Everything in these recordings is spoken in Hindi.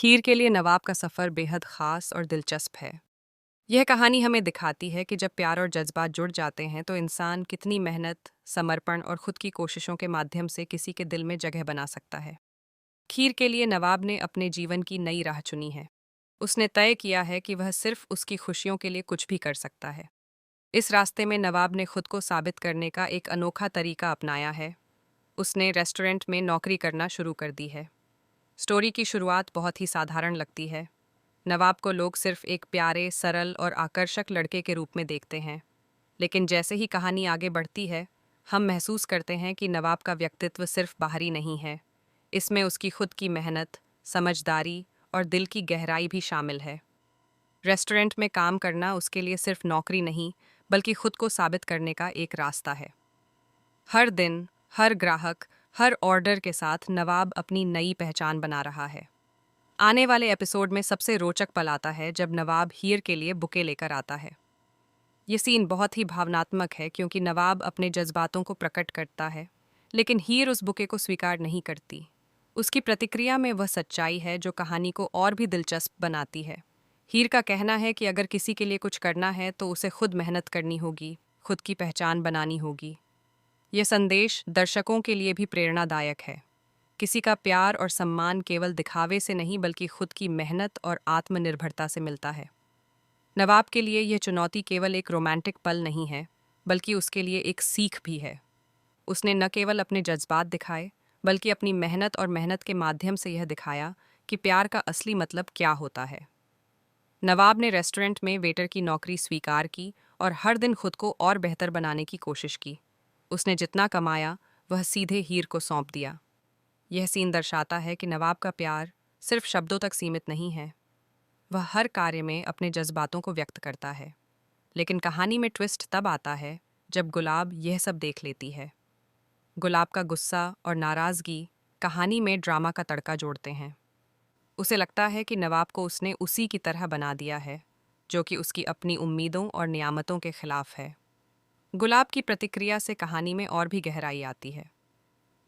हीर के लिए नवाब का सफ़र बेहद ख़ास और दिलचस्प है। यह कहानी हमें दिखाती है कि जब प्यार और जज्बात जुड़ जाते हैं तो इंसान कितनी मेहनत, समर्पण और खुद की कोशिशों के माध्यम से किसी के दिल में जगह बना सकता है। हीर के लिए नवाब ने अपने जीवन की नई राह चुनी है। उसने तय किया है कि वह सिर्फ उसकी खुशियों के लिए कुछ भी कर सकता है। इस रास्ते में नवाब ने खुद को साबित करने का एक अनोखा तरीका अपनाया है। उसने रेस्टोरेंट में नौकरी करना शुरू कर दी है। स्टोरी की शुरुआत बहुत ही साधारण लगती है। नवाब को लोग सिर्फ एक प्यारे, सरल और आकर्षक लड़के के रूप में देखते हैं। लेकिन जैसे ही कहानी आगे बढ़ती है, हम महसूस करते हैं कि नवाब का व्यक्तित्व सिर्फ बाहरी नहीं है। इसमें उसकी खुद की मेहनत, समझदारी और दिल की गहराई भी शामिल है। रेस्टोरेंट में काम करना उसके लिए सिर्फ नौकरी नहीं, बल्कि खुद को साबित करने का एक रास्ता है। हर दिन, हर ग्राहक, हर ऑर्डर के साथ नवाब अपनी नई पहचान बना रहा है। आने वाले एपिसोड में सबसे रोचक पल आता है जब नवाब हीर के लिए बुके लेकर आता है। ये सीन बहुत ही भावनात्मक है क्योंकि नवाब अपने जज्बातों को प्रकट करता है, लेकिन हीर उस बुके को स्वीकार नहीं करती। उसकी प्रतिक्रिया में वह सच्चाई है जो कहानी को और भी दिलचस्प बनाती है। हीर का कहना है कि अगर किसी के लिए कुछ करना है तो उसे खुद मेहनत करनी होगी, खुद की पहचान बनानी होगी। यह संदेश दर्शकों के लिए भी प्रेरणादायक है। किसी का प्यार और सम्मान केवल दिखावे से नहीं बल्कि खुद की मेहनत और आत्मनिर्भरता से मिलता है। नवाब के लिए यह चुनौती केवल एक रोमांटिक पल नहीं है, बल्कि उसके लिए एक सीख भी है। उसने न केवल अपने जज्बात दिखाए, बल्कि अपनी मेहनत और मेहनत के माध्यम से यह दिखाया कि प्यार का असली मतलब क्या होता है। नवाब ने रेस्टोरेंट में वेटर की नौकरी स्वीकार की और हर दिन खुद को और बेहतर बनाने की कोशिश की। उसने जितना कमाया, वह सीधे हीर को सौंप दिया। यह सीन दर्शाता है कि नवाब का प्यार सिर्फ शब्दों तक सीमित नहीं है। वह हर कार्य में अपने जज्बातों को व्यक्त करता है। लेकिन कहानी में ट्विस्ट तब आता है जब गुलाब यह सब देख लेती है। गुलाब का गुस्सा और नाराज़गी कहानी में ड्रामा का तड़का जोड़ते हैं। उसे लगता है कि नवाब को उसने उसी की तरह बना दिया है, जो कि उसकी अपनी उम्मीदों और नियामतों के खिलाफ है। गुलाब की प्रतिक्रिया से कहानी में और भी गहराई आती है।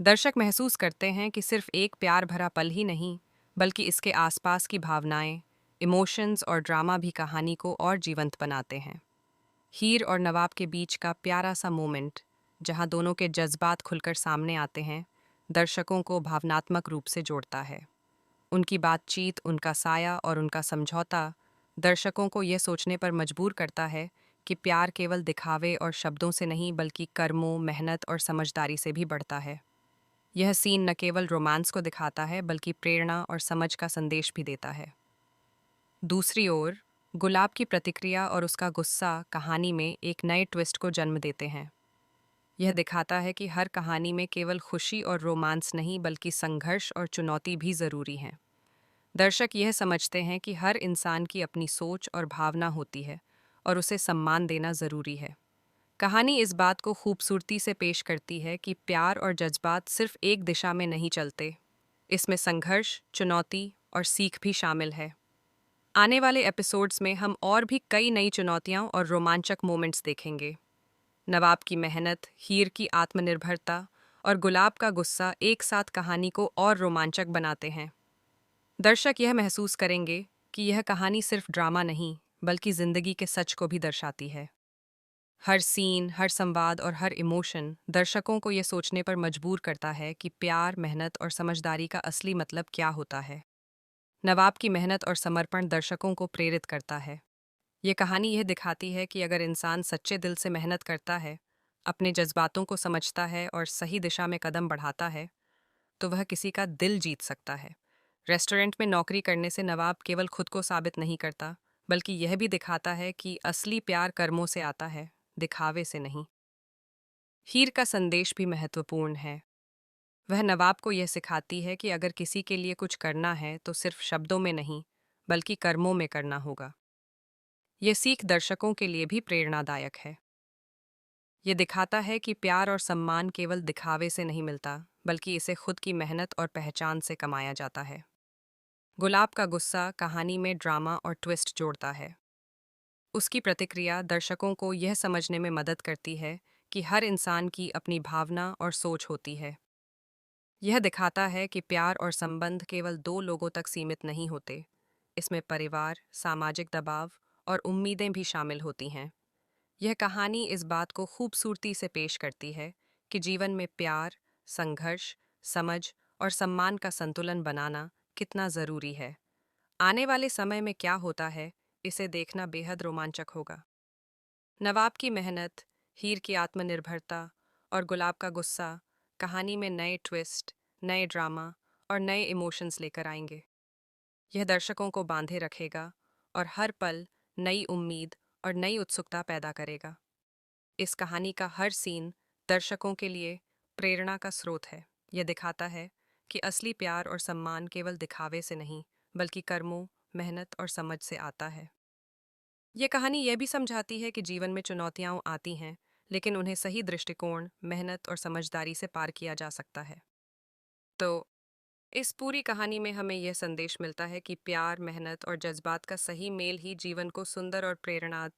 दर्शक महसूस करते हैं कि सिर्फ एक प्यार भरा पल ही नहीं, बल्कि इसके आसपास की भावनाएं, इमोशंस और ड्रामा भी कहानी को और जीवंत बनाते हैं। हीर और नवाब के बीच का प्यारा सा मोमेंट, जहां दोनों के जज्बात खुलकर सामने आते हैं, दर्शकों को भावनात्मक रूप से जोड़ता है। उनकी बातचीत, उनका साया और उनका समझौता दर्शकों को यह सोचने पर मजबूर करता है कि प्यार केवल दिखावे और शब्दों से नहीं बल्कि कर्मों, मेहनत और समझदारी से भी बढ़ता है। यह सीन न केवल रोमांस को दिखाता है बल्कि प्रेरणा और समझ का संदेश भी देता है। दूसरी ओर, गुलाब की प्रतिक्रिया और उसका गुस्सा कहानी में एक नए ट्विस्ट को जन्म देते हैं। यह दिखाता है कि हर कहानी में केवल खुशी और रोमांस नहीं बल्कि संघर्ष और चुनौती भी ज़रूरी हैं। दर्शक यह समझते हैं कि हर इंसान की अपनी सोच और भावना होती है और उसे सम्मान देना ज़रूरी है। कहानी इस बात को खूबसूरती से पेश करती है कि प्यार और जज्बात सिर्फ एक दिशा में नहीं चलते। इसमें संघर्ष, चुनौती और सीख भी शामिल है। आने वाले एपिसोड्स में हम और भी कई नई चुनौतियां और रोमांचक मोमेंट्स देखेंगे। नवाब की मेहनत, हीर की आत्मनिर्भरता और गुलाब का गुस्सा एक साथ कहानी को और रोमांचक बनाते हैं। दर्शक यह महसूस करेंगे कि यह कहानी सिर्फ ड्रामा नहीं, बल्कि जिंदगी के सच को भी दर्शाती है। हर सीन, हर संवाद और हर इमोशन दर्शकों को यह सोचने पर मजबूर करता है कि प्यार, मेहनत और समझदारी का असली मतलब क्या होता है। नवाब की मेहनत और समर्पण दर्शकों को प्रेरित करता है। ये कहानी यह दिखाती है कि अगर इंसान सच्चे दिल से मेहनत करता है, अपने जज्बातों को समझता है और सही दिशा में कदम बढ़ाता है, तो वह किसी का दिल जीत सकता है। रेस्टोरेंट में नौकरी करने से नवाब केवल खुद को साबित नहीं करता, बल्कि यह भी दिखाता है कि असली प्यार कर्मों से आता है, दिखावे से नहीं। हीर का संदेश भी महत्वपूर्ण है। वह नवाब को यह सिखाती है कि अगर किसी के लिए कुछ करना है तो सिर्फ शब्दों में नहीं, बल्कि कर्मों में करना होगा। यह सीख दर्शकों के लिए भी प्रेरणादायक है। यह दिखाता है कि प्यार और सम्मान केवल दिखावे से नहीं मिलता, बल्कि इसे खुद की मेहनत और पहचान से कमाया जाता है। गुलाब का गुस्सा कहानी में ड्रामा और ट्विस्ट जोड़ता है। उसकी प्रतिक्रिया दर्शकों को यह समझने में मदद करती है कि हर इंसान की अपनी भावना और सोच होती है। यह दिखाता है कि प्यार और संबंध केवल दो लोगों तक सीमित नहीं होते। इसमें परिवार, सामाजिक दबाव और उम्मीदें भी शामिल होती हैं। यह कहानी इस बात को खूबसूरती से पेश करती है कि जीवन में प्यार, संघर्ष, समझ और सम्मान का संतुलन बनाना कितना ज़रूरी है। आने वाले समय में क्या होता है, इसे देखना बेहद रोमांचक होगा। नवाब की मेहनत, हीर की आत्मनिर्भरता और गुलाब का गुस्सा कहानी में नए ट्विस्ट, नए ड्रामा और नए इमोशंस लेकर आएंगे। यह दर्शकों को बांधे रखेगा और हर पल नई उम्मीद और नई उत्सुकता पैदा करेगा। इस कहानी का हर सीन दर्शकों के लिए प्रेरणा का स्रोत है। यह दिखाता है कि असली प्यार और सम्मान केवल दिखावे से नहीं, बल्कि कर्मों, मेहनत और समझ से आता है। यह कहानी यह भी समझाती है कि जीवन में चुनौतियां आती हैं, लेकिन उन्हें सही दृष्टिकोण, मेहनत और समझदारी से पार किया जा सकता है। तो इस पूरी कहानी में हमें यह संदेश मिलता है कि प्यार, मेहनत और जज्बात का सही मेल ही जीवन को सुंदर और प्रेरणा